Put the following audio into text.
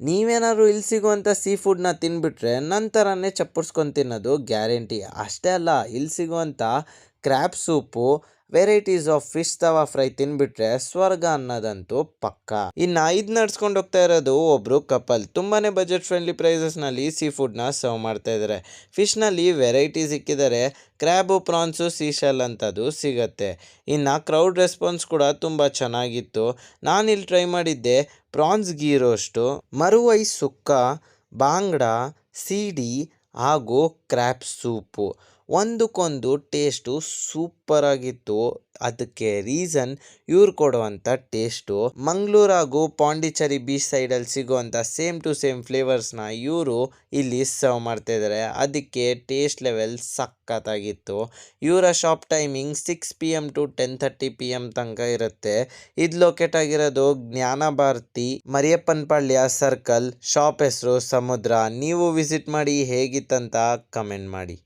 ನೀವೇನಾದ್ರು ಇಲ್ಲಿ ಸಿಗುವಂಥ ಸೀ ಫುಡ್ನ ತಿಂದ್ಬಿಟ್ರೆ ನಂತರನೇ ಚಪ್ಪರ್ಸ್ಕೊಂಡು ತಿನ್ನೋದು ಗ್ಯಾರಂಟಿ. ಅಷ್ಟೇ ಅಲ್ಲ, ಇಲ್ಲಿ ಸಿಗುವಂಥ crab soup, varieties of fish tawa fry ತಿನ್ಬಿಟ್ರೆ ಸ್ವರ್ಗ ಅನ್ನೋದಂತೂ ಪಕ್ಕ. ಇನ್ನು ಇದು ನಡ್ಸ್ಕೊಂಡು ಹೋಗ್ತಾ ಇರೋದು ಒಬ್ರು ಕಪಲ್. ತುಂಬಾನೇ ಬಜೆಟ್ ಫ್ರೆಂಡ್ಲಿ ಪ್ರೈಸಸ್ನಲ್ಲಿ ಸೀ ಫುಡ್ನ ಸರ್ವ್ ಮಾಡ್ತಾ ಇದ್ದಾರೆ. ಫಿಶ್ನಲ್ಲಿ ವೆರೈಟಿ ಸಿಕ್ಕಿದ್ದಾರೆ, ಕ್ರ್ಯಾಬು, ಪ್ರಾನ್ಸು, ಸೀಶೆಲ್ ಅಂತದು ಸಿಗತ್ತೆ. ಇನ್ನು ಕ್ರೌಡ್ ರೆಸ್ಪಾನ್ಸ್ ಕೂಡ ತುಂಬ ಚೆನ್ನಾಗಿತ್ತು. ನಾನಿಲ್ಲಿ ಟ್ರೈ ಮಾಡಿದ್ದೆ ಪ್ರಾನ್ಸ್ ಗೀ ರೋಸ್ಟು, ಮರುವೈ ಸುಕ್ಕ, ಬಾಂಗ್ಡ, ಸೀಡಿ ಹಾಗೂ ಕ್ರ್ಯಾಬ್ ಸೂಪು. ಒಂದಕ್ಕೊಂದು ಟೇಸ್ಟು ಸೂಪರ್ ಆಗಿತ್ತು. ಅದಕ್ಕೆ ರೀಸನ್ ಇವ್ರು ಕೊಡುವಂಥ ಟೇಸ್ಟು. ಮಂಗಳೂರು ಹಾಗೂ ಪಾಂಡಿಚೇರಿ ಬೀಚ್ ಸೈಡಲ್ಲಿ ಸಿಗುವಂಥ ಸೇಮ್ ಟು ಸೇಮ್ ಫ್ಲೇವರ್ಸ್ನ ಇವರು ಇಲ್ಲಿ ಸರ್ವ್ ಮಾಡ್ತಾ ಇದ್ದಾರೆ. ಅದಕ್ಕೆ ಟೇಸ್ಟ್ ಲೆವೆಲ್ ಸಖತ್ತಾಗಿತ್ತು. ಇವರ shop timing 6 PM to 10:30 PM ತನಕ ಇರುತ್ತೆ. ಇದು ಲೊಕೇಟ್ ಆಗಿರೋದು ಜ್ಞಾನ ಭಾರತಿ, ಮರಿಯಪ್ಪನಪಾಳ್ಯ ಸರ್ಕಲ್. ಶಾಪ್ ಹೆಸರು ಸಮುದ್ರ. ನೀವು ವಿಸಿಟ್ ಮಾಡಿ ಹೇಗಿತ್ತಂತ ಕಮೆಂಟ್ ಮಾಡಿ.